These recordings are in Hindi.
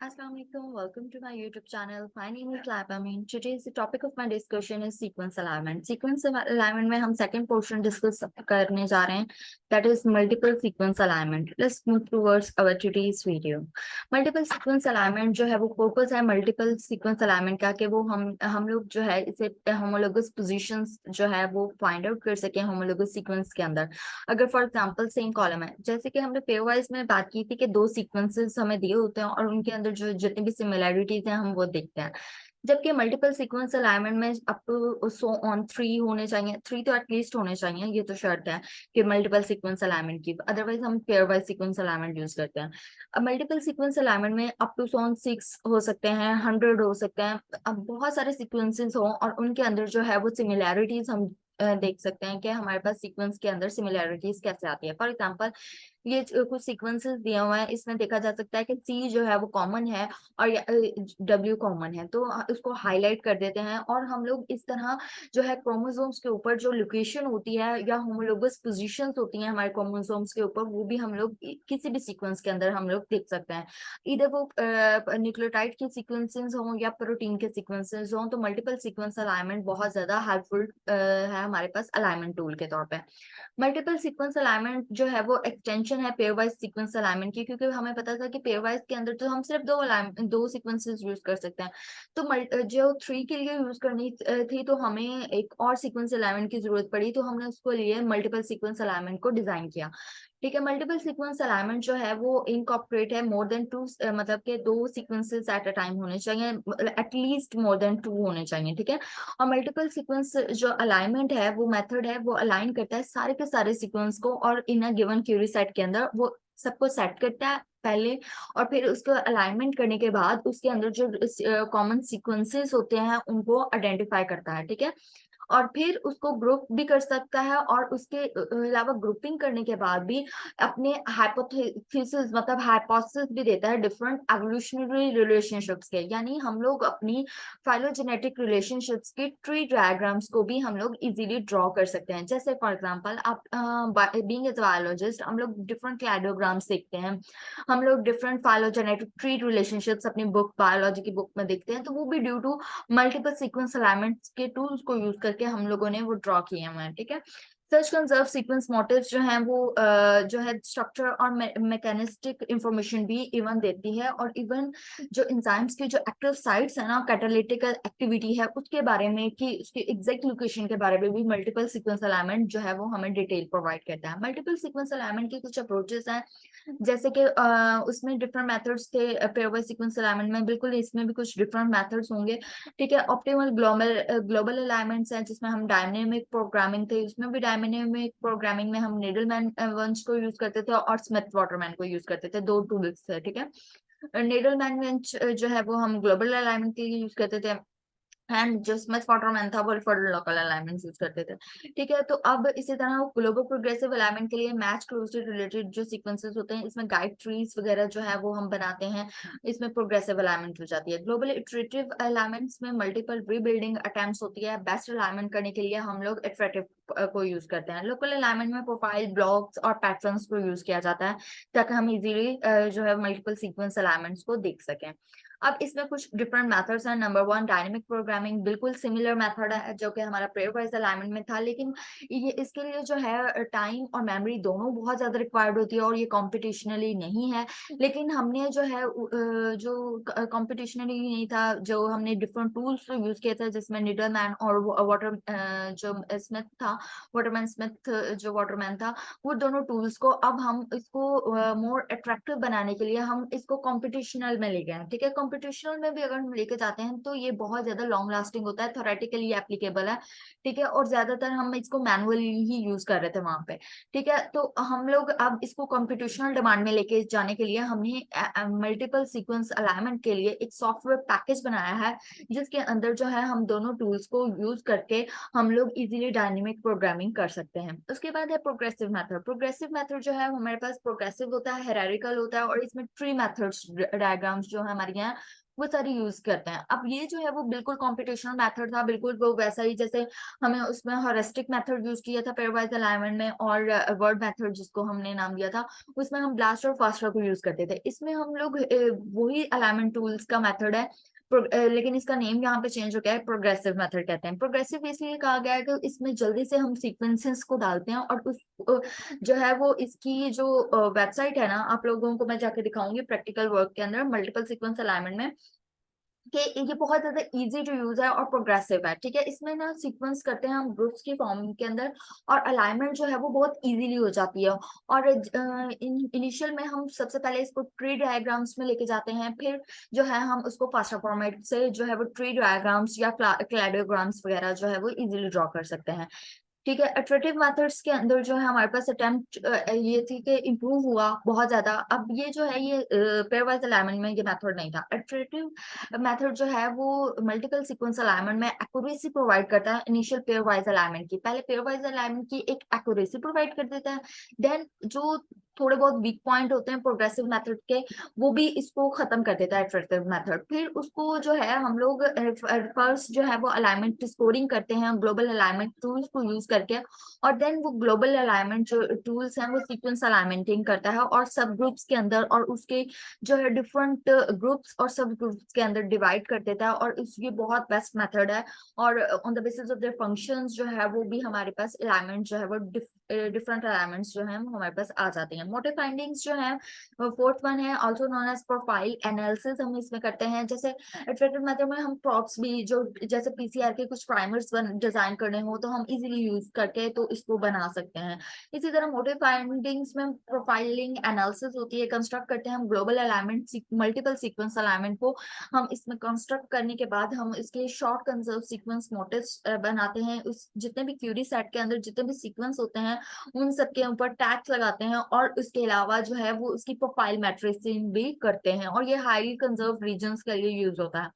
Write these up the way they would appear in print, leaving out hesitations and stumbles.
Assalamualaikum. Welcome to my YouTube channel. My name is Lab Amin. Today's the topic of my discussion is sequence alignment. Sequence alignment में हम second portion discuss करने जा रहे हैं. That is multiple sequence alignment. Let's move towards our today's video. Multiple sequence alignment जो है वो focus है multiple sequence alignment का कि वो हम लोग जो है इसे homologous positions जो है वो find out कर सकें homologous sequence के अंदर. अगर फॉर एग्जाम्पल सेम कॉलम है, जैसे कि हमने पेयर वाइज में बात की थी कि दो सीक्वेंसेस हमें दिए होते हैं और उनके अंदर जो जितनी भी सिमिलैरिटीज हैं हम वो देखते हैं. जबकि मल्टीपल सीक्वेंस अलाइनमेंट में अप टू सो ऑन 3 होने चाहिए, 3 तो एटलीस्ट होने चाहिए, ये तो शर्त है कि मल्टीपल सीक्वेंस अलाइनमेंट की, अदरवाइज हम pair wise sequence alignment use करते हैं. अब मल्टीपल सीक्वेंस अलाइनमेंट में अप टू सो ऑन 6 हो सकते हैं, 100 हो सकते हैं. अब बहुत सारे सीक्वेंसेस हो और उनके अंदर जो है वो सिमिलैरिटीज हम देख सकते हैं कि हमारे पास सीक्वेंस के अंदर सिमिलैरिटीज कैसे आती है. फॉर एग्जांपल ये कुछ सीक्वेंसेस दिए हुए हैं, इसमें देखा जा सकता है कि सी जो है वो कॉमन है और डब्ल्यू कॉमन है, तो उसको हाईलाइट कर देते हैं और हम लोग इस तरह जो है क्रोमोसोम्स के ऊपर जो लोकेशन होती है या होमोलोगस पोजीशंस होती हैं हमारे क्रोमोसोम्स के ऊपर, वो भी हम लोग किसी भी सीक्वेंस के अंदर हम लोग देख सकते हैं. इधर वो न्यूक्लियोटाइड के सीक्वेंसेस हों या प्रोटीन के सीक्वेंसेस हों, तो मल्टीपल सीक्वेंस अलाइनमेंट बहुत ज्यादा हेल्पफुल है हमारे पास अलाइनमेंट टूल के तौर पे. मल्टीपल सीक्वेंस अलाइनमेंट जो है वो एक्सटेंशन है पेयर वाइज सीक्वेंस अलाइनमेंट की, क्योंकि हमें पता था कि पेयर वाइज के अंदर तो हम सिर्फ दो सीक्वेंसेस यूज कर सकते हैं. तो जो 3 के लिए यूज करनी थी तो हमें एक और सीक्वेंस अलाइनमेंट की जरूरत पड़ी, तो हमने उसको लिए मल्टीपल सीक्वेंस अलाइनमेंट को डिजाइन किया. ठीक है, मल्टीपल सीक्वेंस अलाइनमेंट जो है वो इनकॉर्पोरेट है मोर देन टू, मतलब के दो सीक्वेंसेस एट अ टाइम होने चाहिए, एटलीस्ट मोर देन 2 होने चाहिए. ठीक है, और मल्टीपल सीक्वेंस जो अलाइनमेंट है वो मेथड है, वो अलाइन करता है सारे के सारे सीक्वेंस को और इन अ गिवन क्यूरी सेट के अंदर वो सबको सेट करता है पहले, और फिर उसको अलाइनमेंट करने के बाद उसके अंदर जो कॉमन सीक्वेंसेस होते हैं उनको आइडेंटिफाई करता है. ठीक है, और फिर उसको ग्रुप भी कर सकता है और उसके अलावा ग्रुपिंग करने के बाद भी अपने हाइपोथेसिस मतलब हाइपोथेसिस भी देता है डिफरेंट एवोल्यूशनरी रिलेशनशिप्स के. यानी हम लोग अपनी फाइलोजेनेटिक रिलेशनशिप्स के ट्री डायग्राम्स को भी हम लोग इजीली ड्रॉ कर सकते हैं. जैसे फॉर एग्जांपल आप बीइंग ए बायोलॉजिस्ट हम लोग डिफरेंट क्लैडोग्राम्स देखते हैं, हम लोग डिफरेंट फाइलोजेनेटिक ट्री रिलेशनशिप्स अपनी बुक बायोलॉजी की बुक में देखते हैं, तो वो भी due to multiple sequence alignment के टूल्स को यूज करके हम लोगों ने वो ड्रॉ किए हैं. ठीक है, सर्च कंजर्व सीक्वेंस मोटिव्स जो हैं वो जो है स्ट्रक्चर और मैकेनिस्टिक इंफॉर्मेशन भी इवन देती है, और इवन जो एंजाइम्स के जो एक्टिव साइट्स है ना, कैटालिटिकल एक्टिविटी है उसके बारे में कि उसकी एग्जैक्ट लोकेशन के बारे में भी मल्टीपल सीक्वेंस अलाइनमेंट जो है वो हमें डिटेल प्रोवाइड करता है. मल्टीपल सीक्वेंस अलाइनमेंट के कुछ अप्रोचेस हैं, जैसे कि उसमें डिफरेंट मेथड्स थे पेयर वाइज सीक्वेंस अलाइनमेंट में, बिल्कुल इसमें भी कुछ डिफरेंट मेथड्स होंगे. ठीक है, ऑप्टिमल ग्लोबल अलाइनमेंट्स हैं जिसमें हम डायनेमिक प्रोग्रामिंग थे, उसमें भी डायनेमिक प्रोग्रामिंग में हम नीडलमैन वंश को यूज करते थे और स्मिथ वाटरमैन को यूज करते थे, दो टूल्स थे. ठीक है, नीडलमैन वंश जो है वो हम ग्लोबल अलाइनमेंट के लिए यूज करते थे एंड जो स्मिथ वाटरमैन था वो फॉर लोकल अलाइनमेंट यूज करते थे. ठीक है, तो अब इसी तरह ग्लोबल प्रोग्रेसिव अलाइनमेंट के लिए मैच क्लोजली रिलेटेड जो सीक्वेंसेस होते हैं इसमें गाइड ट्रीज वगैरह जो है वो हम बनाते हैं, इसमें प्रोग्रेसिव अलाइनमेंट हो जाती है. ग्लोबल इटरेटिव अलाइनमेंट्स में मल्टीपल रीबिल्डिंग अटेम्प्ट्स होती है. बेस्ट अलाइनमेंट करने के लिए हम लोग इटरेटिव को यूज करते हैं. लोकल अलाइनमेंट में प्रोफाइल ब्लॉक्स और पैटर्न्स को यूज किया जाता है ताकि हम इजीली जो है मल्टीपल सीक्वेंस अलाइनमेंट्स को देख सकें. अब इसमें कुछ डिफरेंट मेथड्स हैं. नंबर 1 डायनेमिक प्रोग्रामिंग, बिल्कुल सिमिलर मेथड है जो कि हमारा पेयर वाइज अलाइनमेंट में था, लेकिन ये इसके लिए जो है टाइम और मेमोरी दोनों बहुत ज्यादा रिक्वायर्ड होती है और ये कॉम्पिटिशनली नहीं है. लेकिन हमने जो है जो कॉम्पिटिशनली नहीं था, जो हमने डिफरेंट टूल्स यूज किए थे जिसमें निडलमैन और वाटर जो स्मिथ था, वाटरमैन स्मिथ जो वाटरमैन था, वो दोनों टूल्स को अब हम इसको मोर अट्रैक्टिव बनाने के लिए हम इसको कॉम्पिटिशनल में ले गए हैं. ठीक है, कॉम्पिटिशनल में भी अगर हम लेके जाते हैं तो ये बहुत ज्यादा लॉन्ग लास्टिंग होता है, थोरेटिकली एप्लीकेबल है. ठीक है, और ज्यादातर हम इसको मैनुअली ही यूज कर रहे थे वहां पे. ठीक है, तो हम लोग अब इसको कॉम्पिटिशनल डिमांड में लेके जाने के लिए हमने मल्टीपल सीक्वेंस अलाइनमेंट के लिए एक सॉफ्टवेयर पैकेज बनाया है जिसके अंदर जो है हम दोनों टूल्स को यूज करके हम लोग इजीली डायनेमिक प्रोग्रामिंग कर सकते हैं. उसके बाद है प्रोग्रेसिव मेथड. प्रोग्रेसिव मेथड जो है हमारे पास प्रोग्रेसिव होता है, हायरार्किकल होता है, और इसमें ट्री मेथड्स डायग्राम्स जो है हमारी हैं वो सारी यूज करते हैं। अब ये जो है वो बिल्कुल कॉम्पिटिशनल मेथड था, बिल्कुल वो वैसा ही जैसे हमें उसमें हॉरिस्टिक मेथड यूज किया था पेयरवाइज अलाइनमेंट में, और वर्ड मेथड जिसको हमने नाम दिया था उसमें हम ब्लास्ट और फास्टर को यूज करते थे। इसमें हम लोग वही अलाइनमेंट टूल्स का मेथड है, लेकिन इसका नेम यहाँ पे चेंज हो गया है, प्रोग्रेसिव मेथड कहते हैं। प्रोग्रेसिव इसलिए कहा गया है कि इसमें जल्दी से हम सीक्वेंसेस को डालते हैं, और उस जो है वो इसकी जो वेबसाइट है ना, आप लोगों को मैं जाके दिखाऊंगी प्रैक्टिकल वर्क के अंदर मल्टीपल सीक्वेंस अलाइनमेंट में, कि ये बहुत ज्यादा इजी टू यूज है और प्रोग्रेसिव है। ठीक है, इसमें ना सीक्वेंस करते हैं हम ग्रुप्स की फॉर्म के अंदर, और अलाइनमेंट जो है वो बहुत इजीली हो जाती है। और इनिशियल में हम सबसे पहले इसको ट्री डायग्राम्स में लेके जाते हैं, फिर जो है हम उसको फास्टा फॉर्मेट से जो है वो ट्री डायग्राम्स या क्लैडोग्राम्स वगैरह जो है वो इजीली ड्रॉ कर सकते हैं। ठीक है, अट्रेटिव मेथड्स के अंदर जो है हमारे पास अटेम्प्ट ये थी कि इम्प्रूव हुआ बहुत ज्यादा। अब ये जो है ये पेयरवाइज अलाइनमेंट में ये मेथड नहीं था। अट्रेटिव मेथड जो है वो मल्टीपल सीक्वेंस अलाइनमेंट में एक्यूरेसी प्रोवाइड करता है इनिशियल पेयरवाइज अलाइनमेंट की। पहले पेयरवाइज अलाइनमेंट की एक एक्यूरेसी प्रोवाइड कर देता है, देन जो थोड़े बहुत वीक पॉइंट होते हैं प्रोग्रेसिव मेथड के, वो भी इसको खत्म कर देता है अट्रेटिव मेथड। फिर उसको जो है हम लोग फर्स्ट जो है वो अलाइनमेंट स्कोरिंग करते हैं ग्लोबल अलाइनमेंट टूल्स को यूज करके, और देन वो ग्लोबल अलाइनमेंट जो टूल्स हैं वो सीक्वेंस अलाइनमेंटिंग करता है, और सब ग्रुप्स के अंदर और उसके जो है डिफरेंट ग्रुप्स और सब ग्रुप्स के अंदर डिवाइड कर देता है। और ये बहुत बेस्ट मेथड है, और on the basis of their functions जो है वो भी हमारे पास अलाइनमेंट जो है वो डिफरेंट अलाइनमेंट्स जो है वो हमारे पास आ जाते हैं। मोटे फाइंडिंग्स जो है फोर्थ वन है also known as profile analysis, हम इसमें करते हैं। जैसे इटरेटिव मेथड में हम प्रॉप्स भी जो जैसे पीसीआर के कुछ प्राइमर्स डिजाइन करने हो तो हम इजीली यूज करके तो इसको बना सकते हैं। इसी तरह मोटे फाइंडिंग्स में प्रोफाइलिंग एनालिसिस होती है, कंस्ट्रक्ट करते हैं हम global alignment multiple sequence alignment को। हम इसमें कंस्ट्रक्ट करने के बाद हम इसके शॉर्ट कंजर्व सीक्वेंस मोटिव्स बनाते हैं, उस जितने भी क्यूरी सेट के अंदर जितने भी सीक्वेंस होते हैं उन सबके ऊपर टैग्स लगाते हैं, और उसके अलावा जो है वो उसकी प्रोफाइल मैट्रिक्सिंग भी करते हैं, और ये हाईली कंजर्व रीजन्स के लिए यूज होता है।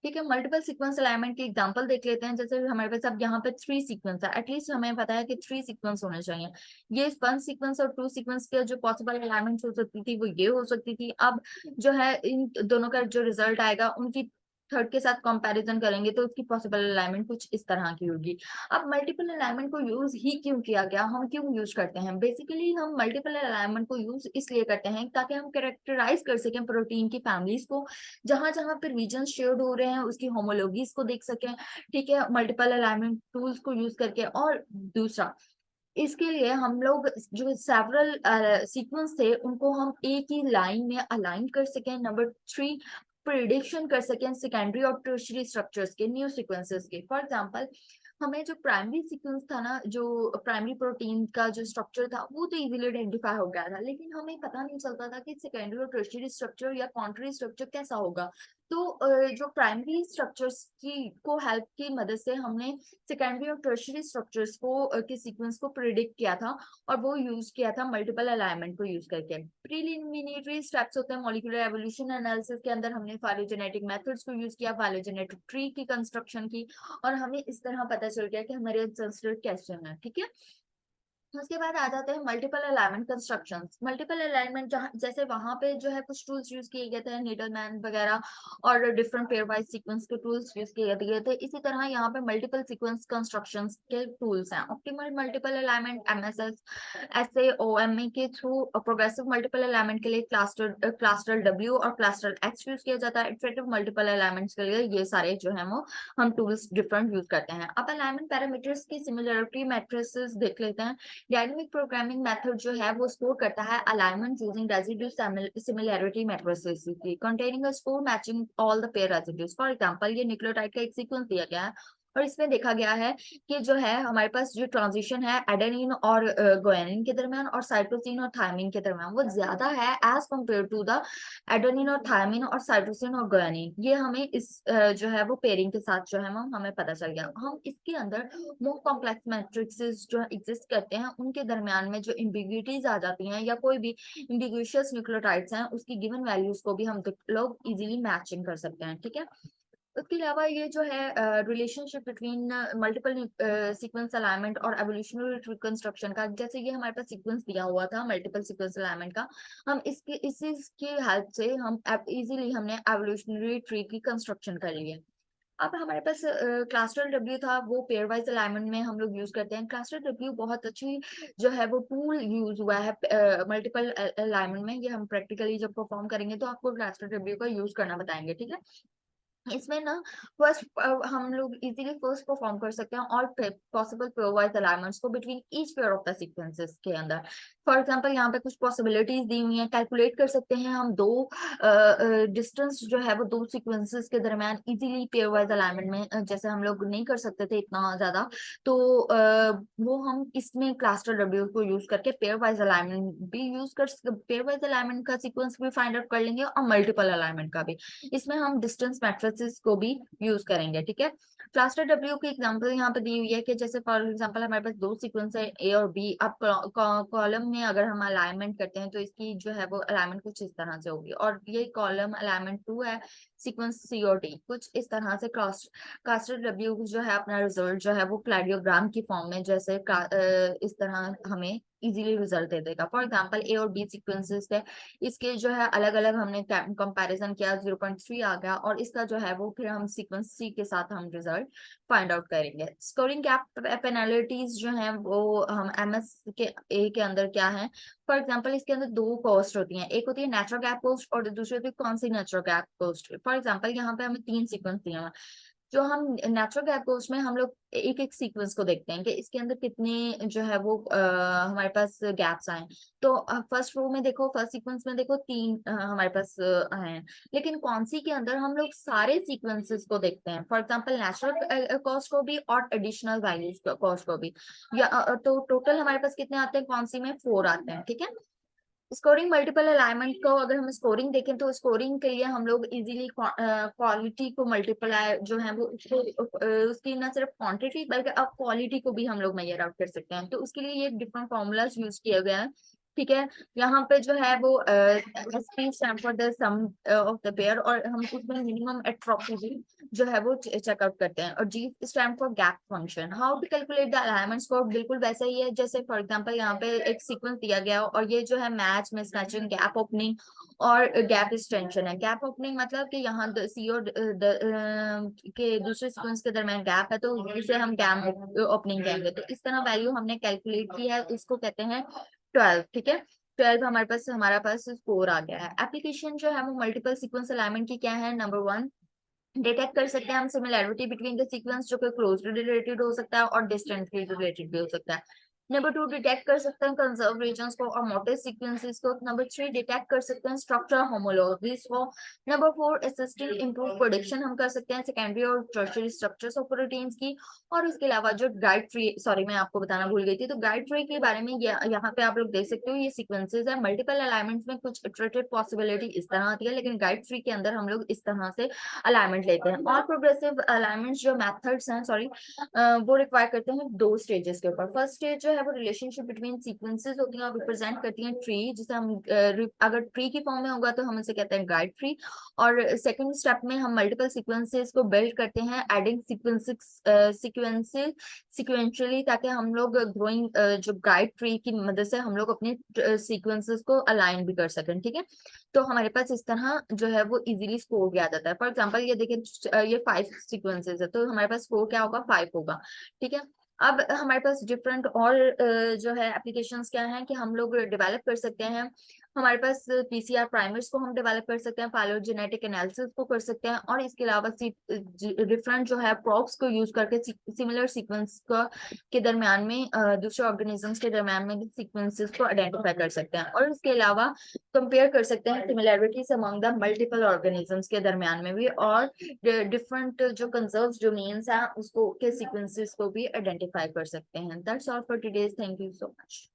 ठीक है, मल्टीपल सीक्वेंस अलाइनमेंट की एग्जांपल देख लेते हैं। जैसे हमारे पास अब यहाँ पे 3 सीक्वेंस है, एटलीस्ट हमें पता है कि 3 सीक्वेंस होने चाहिए। ये 1 सीक्वेंस और 2 सीक्वेंस के जो पॉसिबल अलाइनमेंट हो सकती थी वो ये हो सकती थी। अब जो है इन दोनों का जो रिजल्ट आएगा उनकी थर्ड के साथ कंपैरिजन करेंगे तो उसकी पॉसिबल अलाइनमेंट कुछ इस तरह की होगी। अब मल्टीपल अलाइनमेंट को यूज ही क्यों किया गया, हम क्यों यूज करते हैं? बेसिकली हम मल्टीपल अलाइनमेंट को यूज इसलिए करते हैं ताकि हम कैरेक्टराइज कर सकें प्रोटीन की फैमिलीज को, जहां जहां पे रीजन शेयर्ड हो रहे हैं उसकी होमोलॉजीज को देख सकें। ठीक है, मल्टीपल अलाइनमेंट टूल्स को यूज करके। और दूसरा, इसके लिए हम लोग जो सेवरल सीक्वेंस थे उनको हम एक ही लाइन में अलाइन कर सकें। नंबर 3, प्रिडिक्शन कर सकें सेकेंडरी और टर्शियरी स्ट्रक्चर्स के, न्यू सीक्वेंसेस के। फॉर एग्जांपल, हमें जो प्राइमरी सीक्वेंस था ना, जो प्राइमरी प्रोटीन का जो स्ट्रक्चर था वो तो इजीली आइडेंटिफाई हो गया था, लेकिन हमें पता नहीं चलता था कि सेकेंडरी और टर्शियरी स्ट्रक्चर या कॉन्ट्री स्ट्रक्चर कैसा होगा। तो जो प्राइमरी स्ट्रक्चर्स की को हेल्प की मदद से हमने सेकेंडरी और टर्शियरी स्ट्रक्चर्स को के सीक्वेंस को प्रिडिक्ट किया था, और वो यूज किया था मल्टीपल अलाइनमेंट को यूज करके। प्रीलिमिनरी स्टेप्स होते हैं मॉलिक्यूलर एवोल्यूशन एनालिसिस के अंदर, हमने फाइलोजेनेटिक मेथड्स को यूज किया, फाइलोजेनेटिक ट्री की कंस्ट्रक्शन की, और हमें इस तरह पता चल गया कि हमारे एंसेस्टर कैसे हैं। ठीक है, उसके बाद आ जाते हैं multiple alignment constructions. Multiple alignment जहाँ जैसे वहां पे जो है कुछ टूल्स यूज किए गए थे, नीडलमैन वगैरह, और डिफरेंट पेयर वाइज सीक्वेंस के टूल्स यूज किए गए थे। इसी तरह यहाँ पे मल्टीपल सीक्वेंस कंस्ट्रक्शंस के टूल्स हैं। ऑप्टिमल मल्टीपल अलाइनमेंट एमएसएस एसएओएमए के थ्रू, प्रोग्रेसिव मल्टीपल अलाइनमेंट के लिए क्लस्टर डब्ल्यू और क्लस्टर एक्स यूज किया जाता है। इटरेटिव मल्टीपल अलाइनमेंट्स के लिए ये सारे जो है वो हम टूल्स डिफरेंट यूज करते हैं। अब अलाइनमेंट पैरामीटर्स की सिमिलरिटी मैट्रिसेस देख लेते हैं। डायनेमिक प्रोग्रामिंग मेथड जो है वो स्कोर करता है alignment using residue similarity matrices containing a score matching all the pair residues. For example, ये न्यूक्लियोटाइड का एक सीक्वेंस दिया गया है, और इसमें देखा गया है कि जो है हमारे पास जो ट्रांजिशन है एडेनिन और गुआनिन के दरमियान और साइटोसिन और थायमिन के दरमियान वो ज्यादा है as compared to the adenine और थायमिन और साइटोसिन और गुआनिन। ये हमें इस जो है वो पेयरिंग के साथ जो है वो हमें पता चल गया। हम इसके अंदर मोर कॉम्प्लेक्स मैट्रिक्सेस जो एग्जिस्ट करते हैं उनके दरमियान में जो इम्बिग्यूटीज आ जाती हैं या कोई भी इम्बिग्यूशियस न्यूक्लियोटाइड्स हैं उसकी गिवन वैल्यूज को भी हम लोग इजीली मैचिंग कर सकते हैं। ठीक है, उसके अलावा ये जो है relationship between multiple sequence alignment और एवोल्यूशनरी ट्री कंस्ट्रक्शन का, जैसे ये हमारे पास सीक्वेंस दिया हुआ था मल्टीपल सीक्वेंस अलाइनमेंट का, हम इसी की हेल्प से हम इजीली हमने एवोल्यूशनरी ट्री की कंस्ट्रक्शन कर ली है। अब हमारे पास क्लस्टर डब्ल्यू था, वो पेयर वाइज अलाइनमेंट में हम लोग यूज करते हैं। क्लस्टर डब्ल्यू बहुत अच्छी जो है वो टूल यूज हुआ है मल्टीपल अलाइनमेंट में। ये हम प्रैक्टिकली जब परफॉर्म करेंगे तो आपको क्लस्टर डब्ल्यू का यूज करना बताएंगे, ठीक है। इसमें ना फर्स्ट हम लोग इजीली फर्स्ट परफॉर्म कर सकते हैं और पॉसिबल पेयरवाइज अलाइनमेंट्स को between each pair of the sequences के अंदर। फॉर एग्जांपल यहाँ पे कुछ पॉसिबिलिटीज दी हुई हैं, कैलकुलेट कर सकते हैं हम दो डिस्टेंस जो है वो दो सीक्वेंसेस के दरमियान इजीली पेयरवाइज अलाइनमेंट में, जैसे हम लोग नहीं कर सकते थे इतना ज्यादा, तो वो हम इसमें क्लस्टर डब्ल्यू को यूज करके पेयरवाइज अलाइनमेंट भी यूज कर, पेयरवाइज अलाइनमेंट का सीक्वेंस भी फाइंड आउट कर लेंगे और मल्टीपल अलाइनमेंट का भी। इसमें हम डिस्टेंस मैट्रिसेस को भी यूज करेंगे, ठीक है। क्लस्टर डब्ल्यू की एग्जांपल यहाँ पे दी हुई है कि जैसे फॉर एग्जांपल हमारे पास दो सीक्वेंस है ए और बी। अब कॉलम में अगर हम अलाइनमेंट करते हैं तो इसकी जो है वो अलाइनमेंट कुछ इस तरह से होगी, और ये कॉलम अलाइनमेंट 2 है, सीक्वेंस सी और डी कुछ इस तरह से। क्लस्टर डब्ल्यू जो है अपना रिजल्ट जो है वो क्लैडियोग्राम की फॉर्म में जैसे इस तरह हमें इजीली रिजल्ट दे देगा। फॉर एग्जांपल ए और बी सीक्वेंसेस है, इसके जो है अलग अलग हमने कंपैरिजन किया, 0.3 आ गया, और इसका जो है वो फिर हम सीक्वेंस सी के साथ हम रिजल्ट फाइंड आउट करेंगे। स्कोरिंग गैप पेनाल्टीज जो है वो हम एमएस के ए के अंदर क्या है, फॉर एग्जांपल इसके अंदर दो कॉस्ट होती हैं, एक होती है नेचुरल गैप कॉस्ट और दूसरी होती है कौन सी natural gap cost. For example यहाँ पे हमें तीन सीक्वेंस दिए हैं, जो हम नेचुरल गैप कोर्स में हम लोग एक एक सीक्वेंस को देखते हैं कि इसके अंदर कितने जो है वो हमारे पास गैप्स आए। तो फर्स्ट रो में देखो, फर्स्ट सीक्वेंस में देखो तीन हमारे पास आए हैं, लेकिन कौन सी के अंदर हम लोग सारे सीक्वेंसेस को देखते हैं, फॉर एग्जांपल नेचुरल कॉस्ट को भी और एडिशनल वैल्यूज कॉस्ट को भी, या तो टोटल हमारे पास कितने आते हैं, कौन सी में 4 आते हैं, ठीक है। स्कोरिंग मल्टीपल अलाइनमेंट को अगर हम स्कोरिंग देखें तो स्कोरिंग के लिए हम लोग इजीली क्वालिटी को मल्टीप्लाई जो है वो उसकी ना सिर्फ क्वांटिटी बल्कि अब क्वालिटी को भी हम लोग मेजर आउट कर सकते हैं। तो उसके लिए ये डिफरेंट फॉर्मूलाज यूज किया गया है, ठीक है। यहाँ पे जो है वो SP stand for the sum of the pair, और हम उसमें मिनिमम एट्रोपिटी जो है वो चेकआउट करते हैं, और G stand for gap function. How to calculate the alignment score, बिल्कुल वैसा ही है जैसे फॉर एग्जांपल यहाँ पे एक सीक्वेंस दिया गया और ये जो है मैच मिसमैचिंग गैप ओपनिंग और गैप एक्सटेंशन है। गैप ओपनिंग मतलब कि यहाँ सी और के दूसरे सीक्वेंस के दरमियान गैप है, तो इसे हम गैप ओपनिंग कहेंगे। तो इस तरह वैल्यू हमने कैलकुलेट की है, इसको कहते हैं 12, ठीक है। 12 हमारे पास स्कोर आ गया है। एप्लीकेशन जो है वो मल्टीपल सीक्वेंस अलाइनमेंट की क्या है, नंबर 1 डिटेक्ट कर सकते हैं हम सिमिलैरिटी बिटवीन द सीक्वेंस, जो कि क्लोजली रिलेटेड हो सकता है और डिस्टेंटली रिलेटेड भी हो सकता है। नंबर 2 डिटेक्ट कर सकते हैं कंजर्व रीजंस को और मोटे सीक्वेंसेस को। नंबर 3 डिटेक्ट कर सकते हैं स्ट्रक्चरल होमोलॉजीज को। नंबर 4 असिस्टिंग इम्प्रूव प्रेडिक्शन हम कर सकते हैं सेकेंडरी और टर्शियरी स्ट्रक्चर्स ऑफ प्रोटीन्स की। और उसके अलावा जो गाइड ट्री, सॉरी मैं आपको बताना भूल गई थी, तो गाइड ट्री के बारे में यहाँ पे आप लोग देख सकते हो, ये सीक्वेंसेस है। मल्टीपल अलाइनमेंट्स में कुछ इटरेटिव पॉसिबिलिटी इस तरह आती है, लेकिन गाइड ट्री के अंदर हम लोग इस तरह से अलाइनमेंट लेते हैं। और प्रोग्रेसिव अलाइनमेंट जो मेथड्स हैं, सॉरी, वो रिक्वायर करते हैं दो स्टेजेस के ऊपर। फर्स्ट स्टेज जो है वो रिलेशनशिप बिटवीन सीक्वेंसेस होती है और रिप्रेजेंट करती हैं ट्री, जिसे हम अगर ट्री की फॉर्म में होगा तो हम इसे कहते हैं गाइड ट्री। और सेकंड स्टेप में हम मल्टीपल सीक्वेंसेस को बिल्ड करते हैं एडिंग सीक्वेंसेस सिक्वेंशियली, ताकि हम लोग ग्रोइंग जो गाइड ट्री की मदद से हम लोग अपने सीक्वेंसेस को अलाइन भी कर सकें, ठीक है। तो हमारे पास इस तरह जो है वो इजीली स्कोर किया जाता है। फॉर एग्जांपल ये देखिए ये 5 सीक्वेंसेस है, तो हमारे पास स्कोर क्या होगा, 5 होगा, ठीक है। अब हमारे पास डिफरेंट और जो है एप्लीकेशंस क्या हैं कि हम लोग डेवलप कर सकते हैं। हमारे पास पीसीआर प्राइमर्स को हम डेवलप कर सकते हैं, फाइलोजेनेटिक एनालिसिस को कर सकते हैं, और इसके अलावा डिफरेंट जो है प्रोब्स को यूज करके सिमिलर सीक्वेंस का के दरमियान में दूसरे ऑर्गेनिजम्स के दरमियान में सीक्वेंसेस को आइडेंटिफाई कर सकते हैं। और इसके अलावा कंपेयर कर सकते हैं similarities among the multiple organisms के दरमियान में भी, और डिफरेंट जो कंजर्व डोमेन्स हैं उसको के सीक्वेंसेस को भी आइडेंटिफाई कर सकते हैं। That's all for today's, thank you so much.